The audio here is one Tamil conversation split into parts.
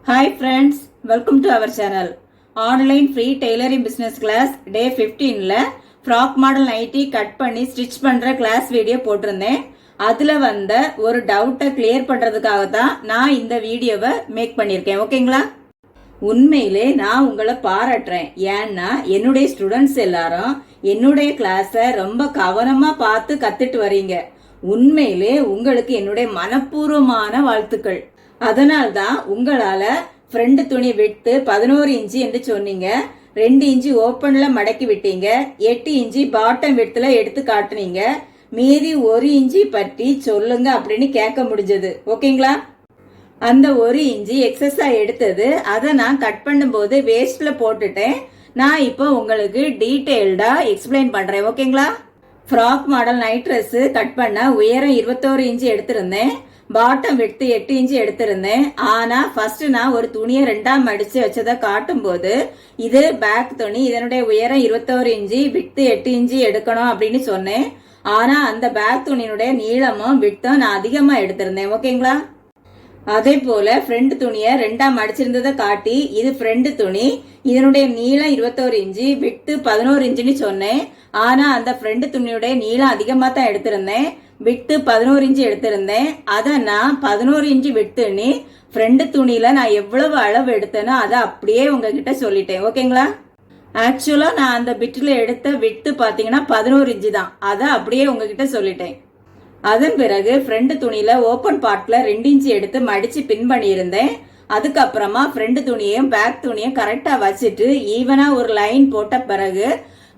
Hi friends, welcome to our channel. Online free tailoring business class day 15ல ஃப்ராக் மாடல் நைட்டி கட் பண்ணி ஸ்டிச் பண்ற கிளாஸ் வீடியோ போட்டிருந்தேன். அதுல வந்த ஒரு டவுட்டை கிளியர் பண்றதுக்காக தான் நான் இந்த வீடியோவை மேக் பண்ணியிருக்கேன். ஓகேங்களா? உண்மையிலே நான் உங்களை பாராட்டுறேன். ஏன்னா என்னுடைய ஸ்டூடெண்ட்ஸ் எல்லாரும் என்னுடைய கிளாஸை ரொம்ப கவனமா பார்த்து கத்துட்டு வரீங்க. உண்மையிலே உங்களுக்கு என்னுடைய மனப்பூர்வமான வாழ்த்துக்கள். அதனால்தான் உங்களால ஃப்ரண்ட் துணி விட்டு 11 இன்ச்சு என்று சொன்னீங்க, 2 இன்ச்சு ஓப்பன்ல மடக்கி விட்டீங்க, 8 இன்ச்சு பாட்டம் விட்டுல எடுத்து காட்டுனீங்க, மீதி 1 இன்ச்சு பற்றி சொல்லுங்க அப்படின்னு கேட்க முடிஞ்சது. ஓகேங்களா? அந்த 1 இன்ச்சு எக்ஸஸா எடுத்தது அதை நான் கட் பண்ணும்போது வேஸ்ட்ல போட்டுட்டேன். நான் இப்போ உங்களுக்கு டீட்டெயில்டா எக்ஸ்பிளைன் பண்றேன். ஓகேங்களா? Frock model night dress cut பண்ண உயரம் 21 இன்ச்சு எடுத்திருந்தேன், பாட்டம் விட்டு 8 இன்ச்சு எடுத்திருந்தேன். ஆனா ஃபர்ஸ்ட் நான் ஒரு துணியை 2ஆ மடிச்சு வச்சதை காட்டும் போது இது பேக் துணி, இதனுடைய உயரம் 21 இன்ச்சு, விட்டு 8 இன்ச்சு எடுக்கணும் அப்படின்னு சொன்னேன். ஆனா அந்த பேக் துணியினுடைய நீளமும் விட்டும் நான் அதிகமா எடுத்திருந்தேன். ஓகேங்களா? அதே போல ஃப்ரண்ட் துணியை 2ஆ மடிச்சிருந்ததை காட்டி இது ஃப்ரண்ட் துணி, இதனுடைய நீளம் 21 இன்ச்சு, விட்டு 11 இன்ச்சுன்னு சொன்னேன். ஆனா அந்த ஃப்ரண்ட் துணியுடைய நீளம் அதிகமா தான் எடுத்திருந்தேன், விட்டு 11 இன்ச்சு எடுத்திருந்தேன். அதை நான் 11 இன்ச்சு விட்டுன்னு ஃப்ரண்ட் துணியில நான் எவ்வளவு அளவு எடுத்தேனோ அதை அப்படியே உங்ககிட்ட சொல்லிட்டேன். ஓகேங்களா? ஆக்சுவலா நான் அந்த பிட்டில் எடுத்த விட்டு பாத்தீங்கன்னா 11 இன்ச்சு தான், அதை அப்படியே உங்ககிட்ட சொல்லிட்டேன். அதன் பிறகு ஃப்ரண்ட் துணியில ஓப்பன் பார்ட்ல 2 இன்ச்சு எடுத்து மடிச்சு பின் பண்ணியிருந்தேன். அதுக்கப்புறமா ஃப்ரண்ட் துணியையும் பேக் துணியும் கரெக்டா வச்சுட்டு ஈவனா ஒரு லைன் போட்ட பிறகு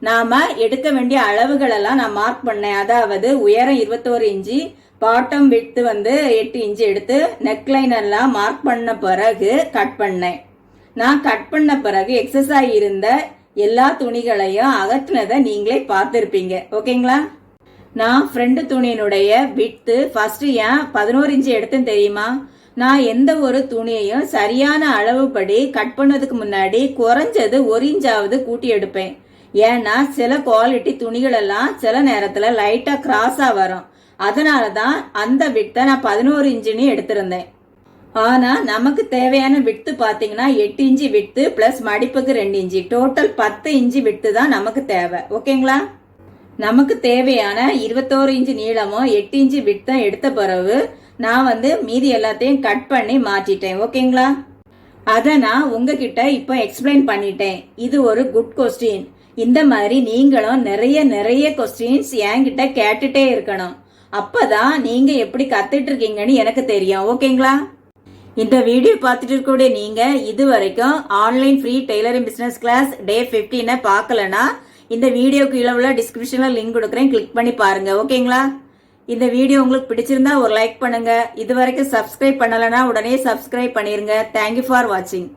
நாம எடுக்க வேண்டிய அளவுகள் எல்லாம் நான் மார்க் பண்ணேன். அதாவது உயரம் 21 இன்ச்சு, பாட்டம் விட்டு 8 இன்ச்சு எடுத்து நெக்லைன் எல்லாம் மார்க் பண்ண பிறகு கட் பண்ணேன். நான் கட் பண்ண பிறகு எக்ஸஸா இருந்த எல்லா துணிகளையும் அகற்றினதை நீங்களே பார்த்திருப்பீங்க. ஓகேங்களா? நான் ஃப்ரண்ட் துணியினுடைய விட்டு ஃபர்ஸ்ட் ஏன் 11 இன்ச்சு எடுத்தேன்னு தெரியுமா? நான் எந்த ஒரு துணியையும் சரியான அளவுப்படி கட் பண்ணதுக்கு முன்னாடி குறைஞ்சது 1 இன்ச்சாவது கூட்டி எடுப்பேன். ஏன்னா சில குவாலிட்டி துணிகள் எல்லாம் சில நேரத்துல லைட்டா கிராஸா வரும். அதனாலதான் அந்த விட்டை நான் 11 இன்ச்சுன்னு எடுத்திருந்தேன். ஆனா நமக்கு தேவையான விட்டு பாத்தீங்கன்னா 8 இன்ச்சு விட்டு பிளஸ் மடிப்புக்கு 2 இன்ச்சு, டோட்டல் 10 இன்ச்சு விட்டு தான் நமக்கு தேவை. ஓகேங்களா? நமக்கு தேவையான 21 இன்ச்சு நீளமும் 8 இன்ச்சு விட்டும் எடுத்த பிறகு நான் மீதி எல்லாத்தையும் கட் பண்ணி மாற்றிட்டேன். ஓகேங்களா? அதை நான் உங்ககிட்ட இப்போ எக்ஸ்பிளைன் பண்ணிட்டேன். இது ஒரு குட் கொஸ்டின். இந்த மாதிரி நீங்களும் நிறைய கொஸ்டின்ஸ் என்கிட்ட கேட்டுட்டே இருக்கணும். அப்பதான் நீங்க எப்படி கத்துட்டு இருக்கீங்கன்னு எனக்கு தெரியும். ஓகேங்களா? இந்த வீடியோ பார்த்துட்டு இருக்கக்கூடிய நீங்க இது வரைக்கும் online free tailoring business class day 15 பார்க்கலனா இந்த வீடியோக்கு கீழே உள்ள டிஸ்கிரிப்ஷன்ல லிங்க் கொடுக்குறேன், கிளிக் பண்ணி பாருங்க. ஓகேங்களா? இந்த வீடியோ உங்களுக்கு பிடிச்சிருந்தா ஒரு லைக் பண்ணுங்க. இது வரைக்கும் சப்ஸ்கிரைப் பண்ணலனா உடனே சப்ஸ்கிரைப் பண்ணிருங்க. தேங்க்யூ ஃபார் வாட்சிங்.